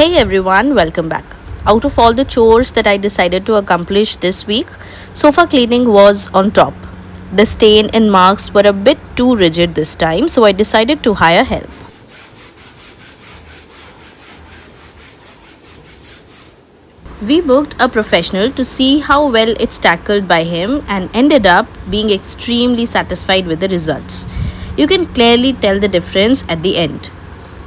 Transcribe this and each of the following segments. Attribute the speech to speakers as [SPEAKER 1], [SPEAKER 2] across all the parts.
[SPEAKER 1] Hey everyone, welcome back. Out of all the chores that I decided to accomplish this week, sofa cleaning was on top. The stain and marks were a bit too rigid this time, so I decided to hire help. We booked a professional to see how well it's tackled by him and ended up being extremely satisfied with the results. You can clearly tell the difference at the end.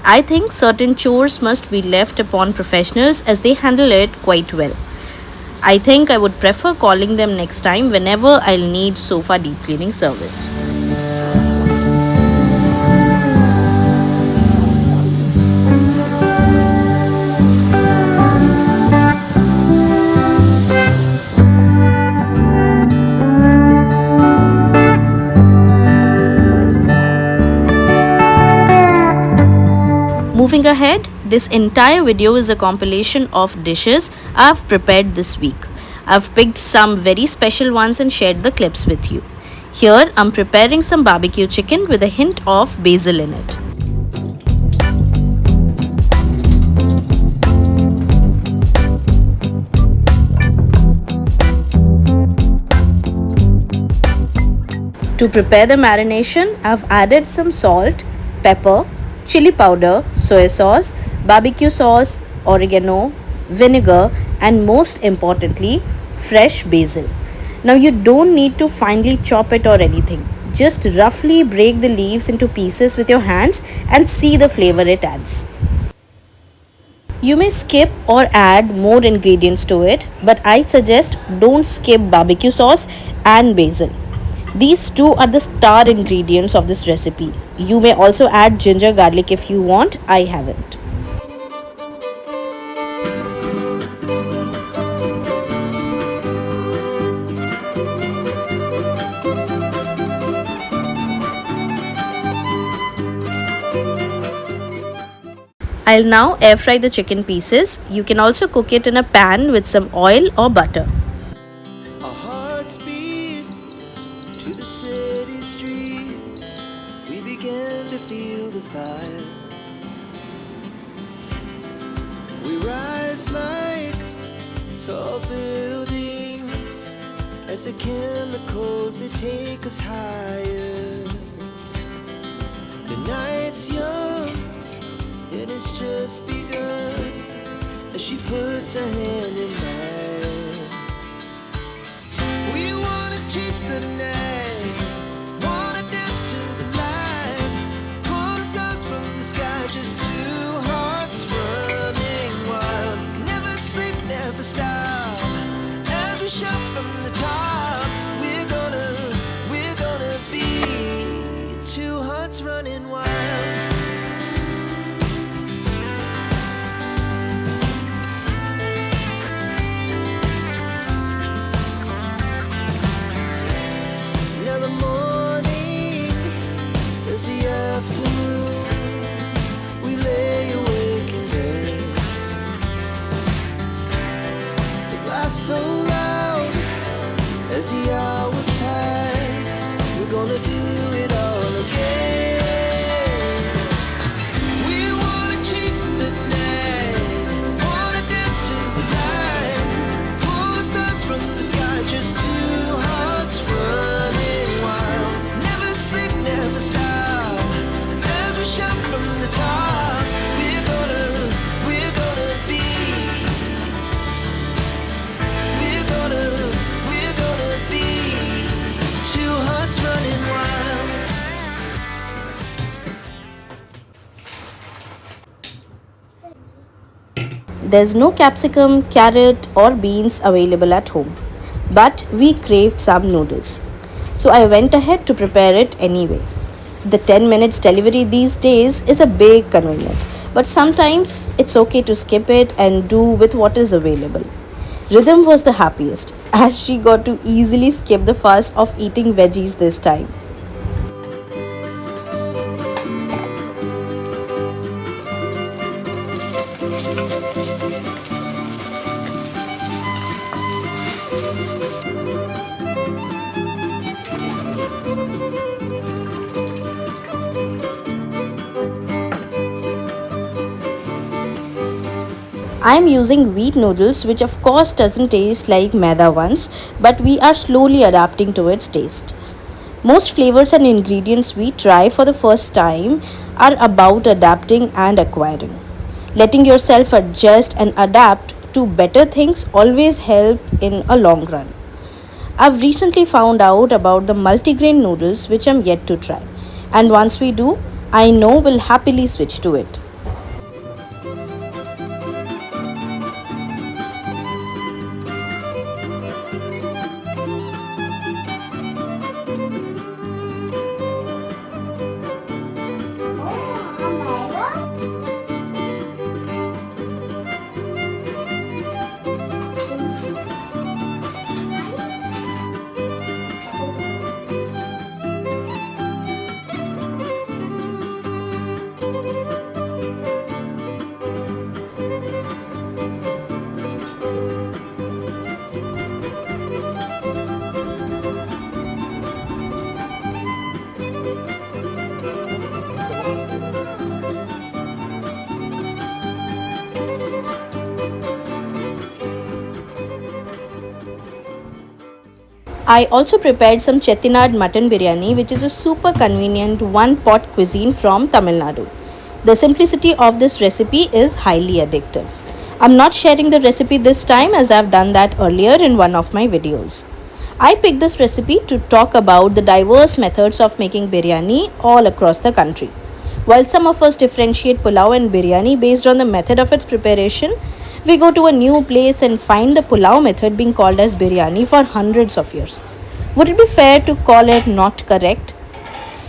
[SPEAKER 1] I think certain chores must be left upon professionals as they handle it quite well. I think I would prefer calling them next time whenever I'll need sofa deep cleaning service. Moving ahead, this entire video is a compilation of dishes I've prepared this week. I've picked some very special ones and shared the clips with you. Here, I'm preparing some barbecue chicken with a hint of basil in it. To prepare the marination, I've added some salt, pepper, chili powder, soy sauce, barbecue sauce, oregano, vinegar, and most importantly, fresh basil. Now you don't need to finely chop it or anything. Just roughly break the leaves into pieces with your hands and see the flavor it adds. You may skip or add more ingredients to it, but I suggest don't skip barbecue sauce and basil. These two are the star ingredients of this recipe. You may also add ginger garlic if you want, I haven't. I'll now air fry the chicken pieces. You can also cook it in a pan with some oil or butter.
[SPEAKER 2] To the city streets, we began to feel the fire. We rise like tall buildings as the chemicals they take us higher. The night's young and it's just begun as she puts her hand in mine. We wanna chase the night. Running wild. Now the morning is the afternoon. We lay awake in bed. The laughs so loud as the hours pass. We're gonna do it all again.
[SPEAKER 1] There's no capsicum, carrot, or beans available at home, but we craved some noodles. So I went ahead to prepare it anyway. The 10 minutes delivery these days is a big convenience, but sometimes it's okay to skip it and do with what is available. Rhythm was the happiest as she got to easily skip the fuss of eating veggies this time. I am using wheat noodles, which of course doesn't taste like maida ones, but we are slowly adapting to its taste. Most flavors and ingredients we try for the first time are about adapting and acquiring. Letting yourself adjust and adapt to better things always help in a long run. I've recently found out about the multigrain noodles which I'm yet to try. And once we do, I know we'll happily switch to it. I also prepared some chettinad mutton biryani, which is a super convenient one pot cuisine from Tamil Nadu. The simplicity of this recipe is highly addictive. I'm not sharing the recipe this time as I've done that earlier in one of my videos. I picked this recipe to talk about the diverse methods of making biryani all across the country. While some of us differentiate pulao and biryani based on the method of its preparation, we go to a new place and find the pulao method being called as biryani for hundreds of years. Would it be fair to call it not correct?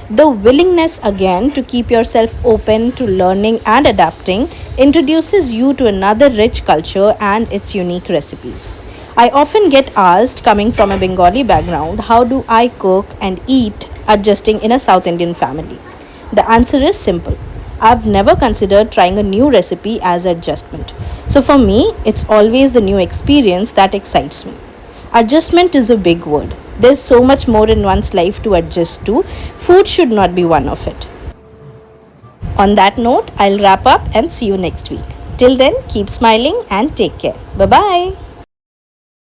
[SPEAKER 1] The willingness again to keep yourself open to learning and adapting introduces you to another rich culture and its unique recipes. I often get asked, coming from a Bengali background, how do I cook and eat adjusting in a South Indian family? The answer is simple. I've never considered trying a new recipe as adjustment. So for me, it's always the new experience that excites me. Adjustment is a big word. There's so much more in one's life to adjust to. Food should not be one of it. On that note, I'll wrap up and see you next week. Till then, keep smiling and take care. Bye bye.